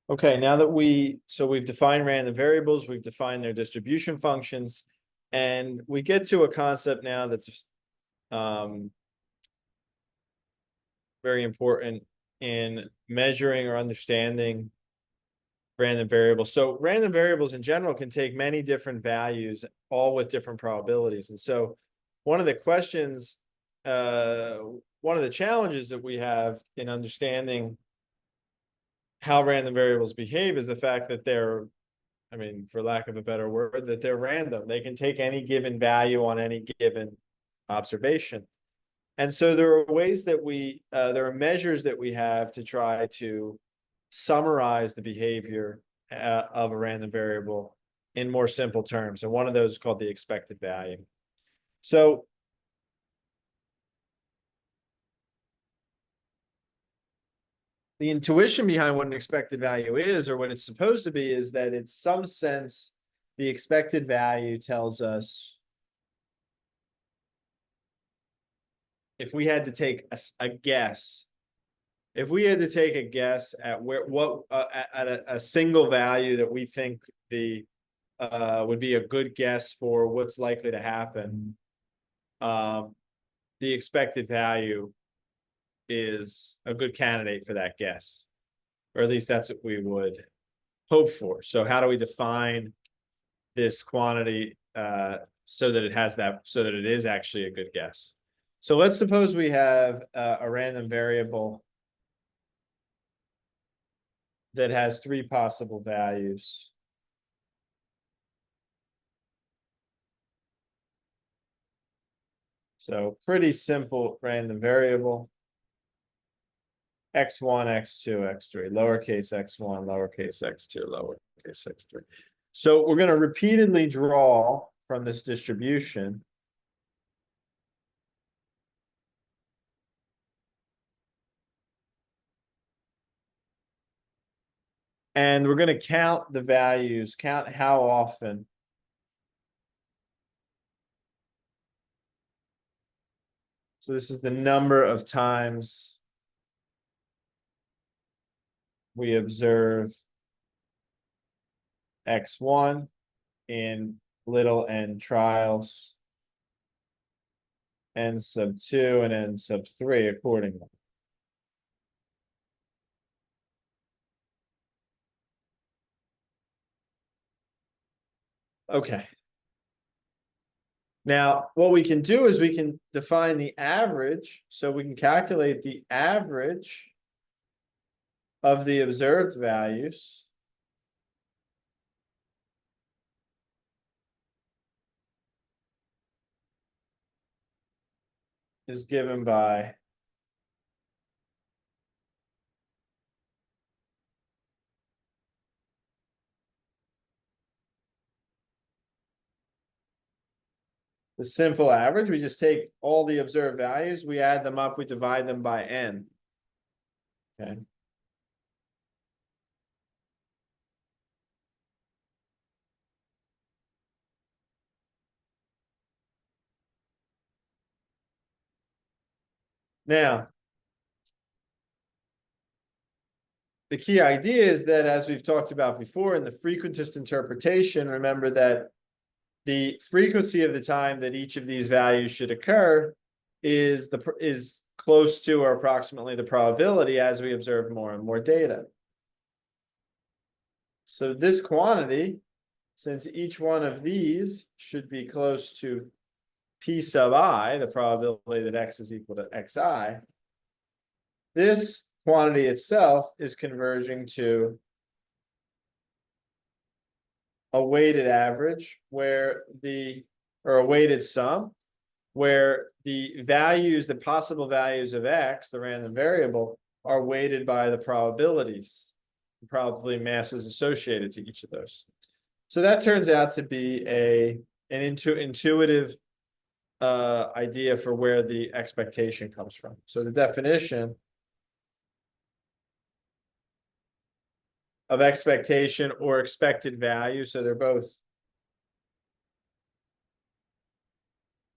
Okay, now that we've defined random variables, we've defined their distribution functions, and we get to a concept now that's very important in measuring or understanding random variables. So random variables in general can take many different values, all with different probabilities. And so one of the questions, one of the challenges that we have in understanding how random variables behave is the fact that they're, I mean, for lack of a better word, that they're random. They can take any given value on any given observation. And so there are ways that there are measures that we have to try to summarize the behavior of a random variable in more simple terms. And one of those is called the expected value. So the intuition behind what an expected value is, or what it's supposed to be, is that in some sense, the expected value tells us if we had to take a guess, if we had to take a guess at a single value that we think the would be a good guess for what's likely to happen, the expected value is a good candidate for that guess, or at least that's what we would hope for. So how do we define this quantity so that it is actually a good guess? So let's suppose we have a random variable that has three possible values. So pretty simple random variable. X1, X2, X3, lowercase x1, lowercase x2, lowercase x3. So we're going to repeatedly draw from this distribution and we're going to count the values, count how often so this is the number of times we observe X1 in little n trials, n sub 2 and n sub 3 accordingly. Okay. Now, what we can do is we can define the average. So we can calculate the average of the observed values. Is given by the simple average. We just take all the observed values, we add them up, we divide them by n. Okay. Now, the key idea is that, as we've talked about before in the frequentist interpretation, remember that the frequency of the time that each of these values should occur is close to or approximately the probability as we observe more and more data. So this quantity, since each one of these should be close to P sub I, the probability that X is equal to Xi, this quantity itself is converging to a weighted average or a weighted sum, where the possible values of X, the random variable, are weighted by the probabilities, the probability masses associated to each of those. So that turns out to be an intuitive idea for where the expectation comes from. So the definition of expectation or expected value, so they're both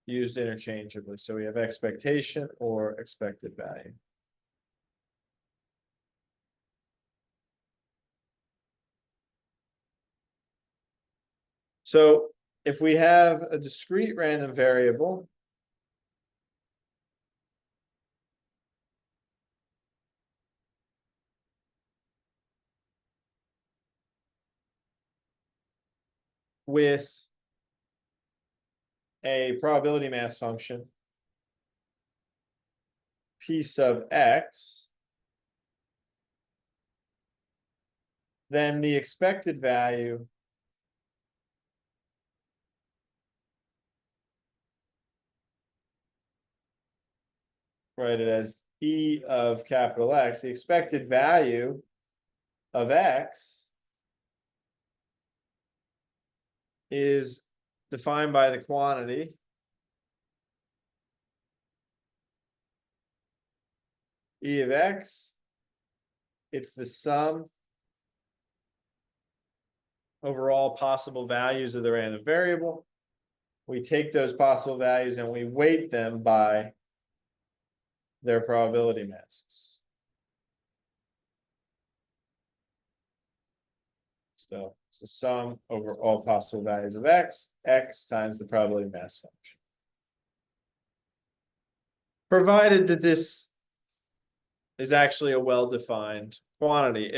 used interchangeably. So we have expectation or expected value. So if we have a discrete random variable, with a probability mass function p sub x, then the expected value write it as e of capital X, the expected value of x is defined by the quantity e of x. It's the sum over all possible values of the random variable. We take those possible values and we weight them by their probability masses. So it's the sum over all possible values of x, x times the probability mass function. Provided that this is actually a well-defined quantity.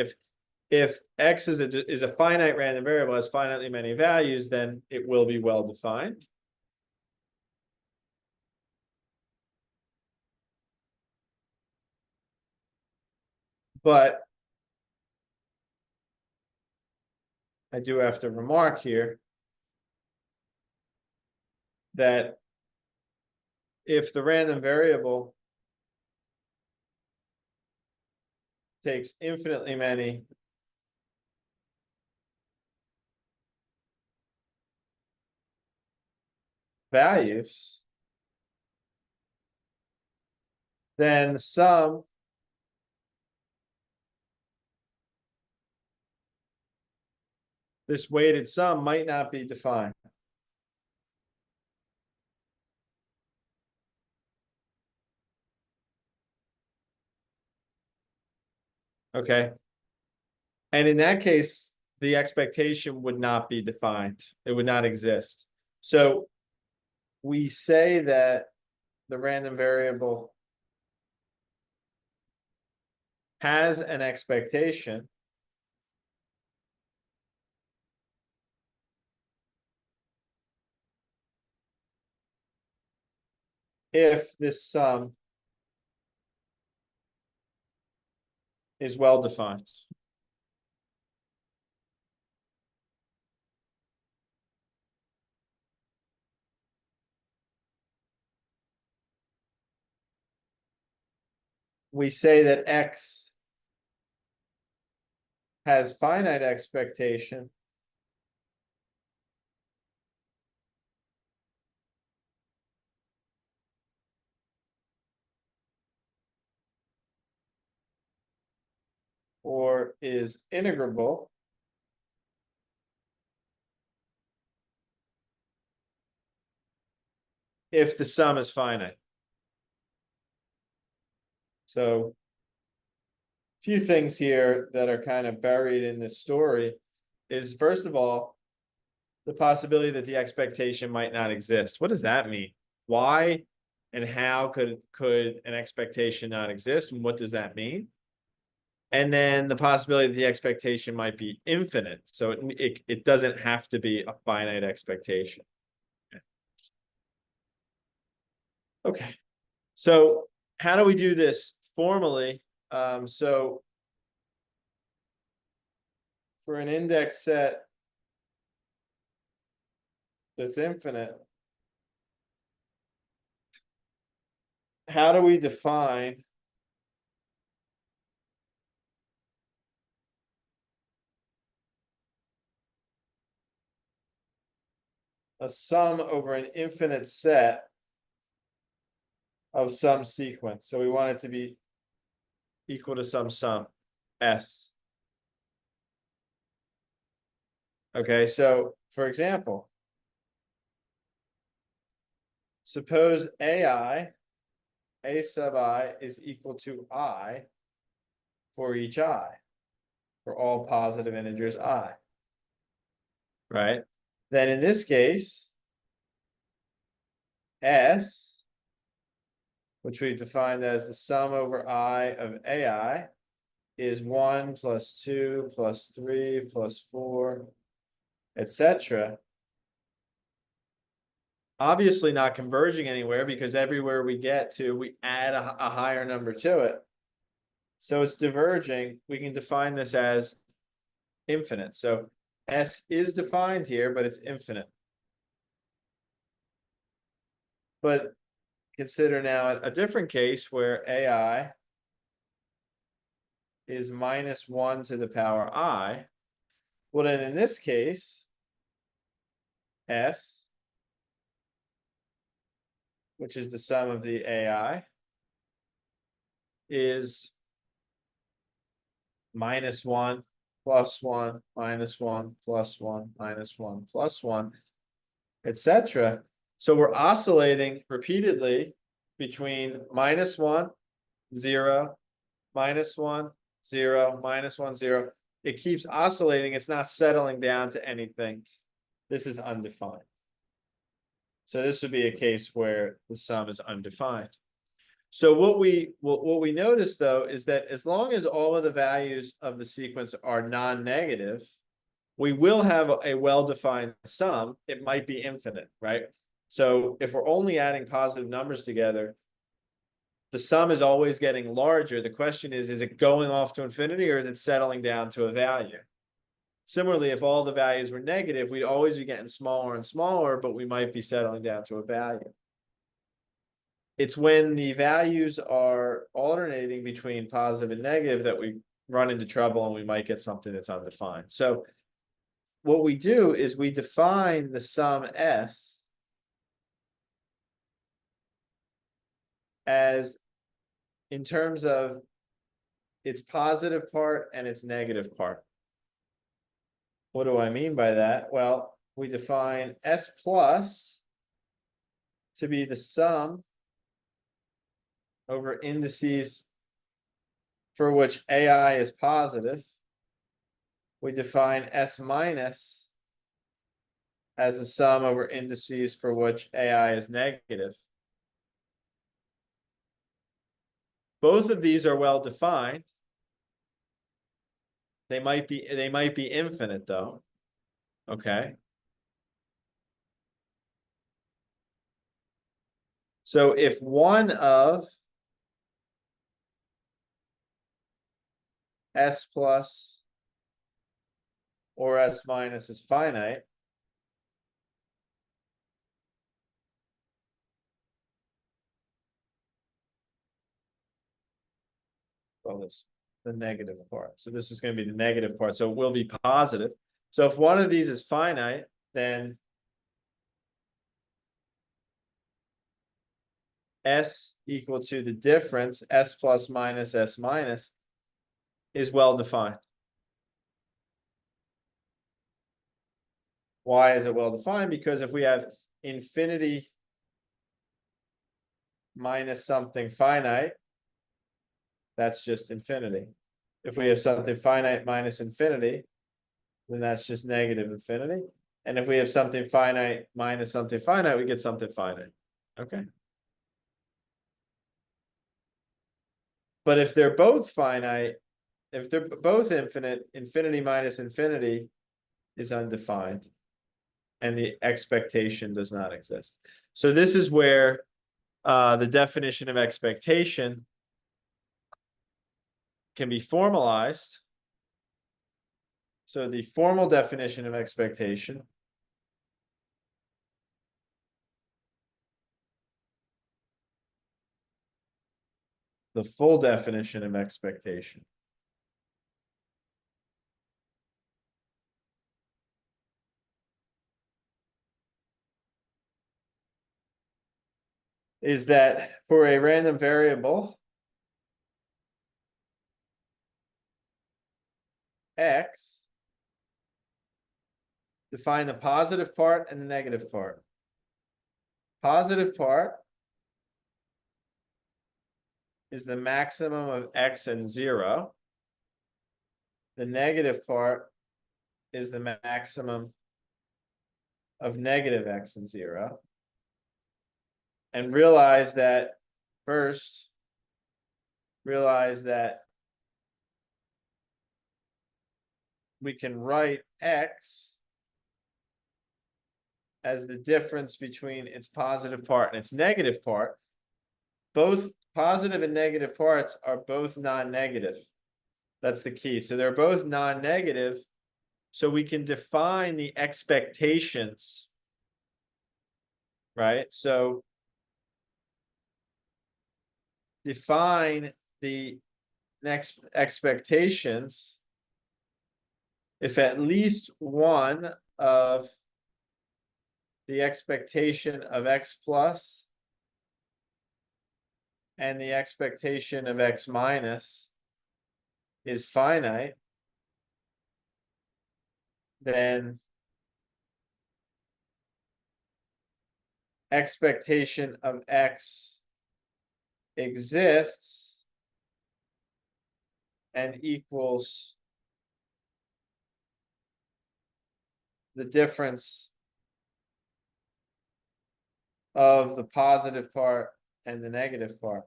If x is a finite random variable, has finitely many values, then it will be well-defined. But I do have to remark here that if the random variable takes infinitely many values, then the sum this weighted sum might not be defined. Okay. And in that case, the expectation would not be defined. It would not exist. So we say that the random variable has an expectation if this sum is well defined. We say that x has finite expectation or is integrable if the sum is finite. So a few things here that are kind of buried in this story is, first of all, the possibility that the expectation might not exist. What does that mean? Why and how could an expectation not exist, and what does that mean? And then the possibility that the expectation might be infinite, so it doesn't have to be a finite expectation. Okay, so how do we do this formally? So for an index set that's infinite, how do we define a sum over an infinite set of some sequence? So we want it to be equal to some sum S. Okay, so for example, suppose A sub I is equal to I for each I, for all positive integers I, right? then in this case, S, which we defined as the sum over I of AI, is 1 plus 2 plus 3 plus 4, etc. Obviously not converging anywhere because everywhere we get to, we add a higher number to it. So it's diverging. We can define this as infinite. So S is defined here, but it's infinite. But consider now a different case where AI is minus 1 to the power I. Well, then in this case, S, which is the sum of the AI, is minus 1 plus 1 minus 1 plus 1 minus 1 plus 1, etc. So we're oscillating repeatedly between minus 1, 0, minus 1, 0, minus 1, 0. It keeps oscillating. It's not settling down to anything. This is undefined. So this would be a case where the sum is undefined. So what we notice though is that as long as all of the values of the sequence are non-negative, we will have a well-defined sum. It might be infinite, right? So if we're only adding positive numbers together, the sum is always getting larger. The question is it going off to infinity or is it settling down to a value? Similarly, if all the values were negative, we'd always be getting smaller and smaller, but we might be settling down to a value. It's when the values are alternating between positive and negative that we run into trouble and we might get something that's undefined. So what we do is we define the sum S as in terms of its positive part and its negative part. What do I mean by that? Well, we define S plus to be the sum over indices for which AI is positive. We define S minus as the sum over indices for which AI is negative. Both of these are well defined. They might be infinite though. Okay. So if one of S plus or S minus is finite, well, this the negative part. So this is going to be the negative part. So it will be positive. So if one of these is finite, then S equal to the difference, S plus minus S minus, is well defined. Why is it well defined? Because if we have infinity minus something finite, that's just infinity. If we have something finite minus infinity, then that's just negative infinity. And if we have something finite minus something finite, we get something finite. Okay. But if they're both finite, if they're both infinite, infinity minus infinity is undefined. And the expectation does not exist. So this is where the definition of expectation can be formalized. So the formal definition of expectation the full definition of expectation is that for a random variable X, define the positive part and the negative part. Positive part is the maximum of X and 0. The negative part is the maximum of negative x and 0. And realize that we can write x as the difference between its positive part and its negative part. Both positive and negative parts are both non-negative. That's the key. So they're both non-negative. So we can define the expectations, right? So define the next expectations if at least one of the expectation of x plus and the expectation of x minus is finite, then expectation of x exists and equals the difference of the positive part and the negative part.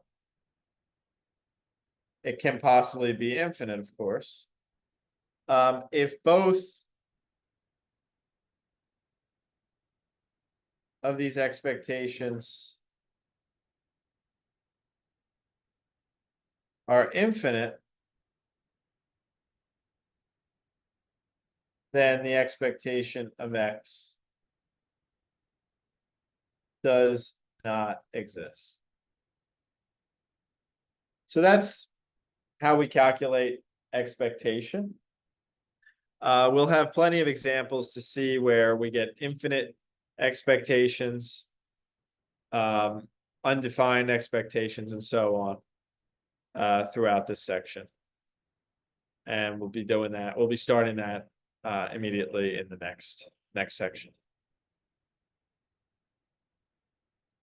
It can possibly be infinite, of course. If both of these expectations are infinite, then the expectation of x does not exist. So that's how we calculate expectation. We'll have plenty of examples to see where we get infinite expectations, undefined expectations, and so on throughout this section. And we'll be doing that. We'll be starting that immediately in the next section.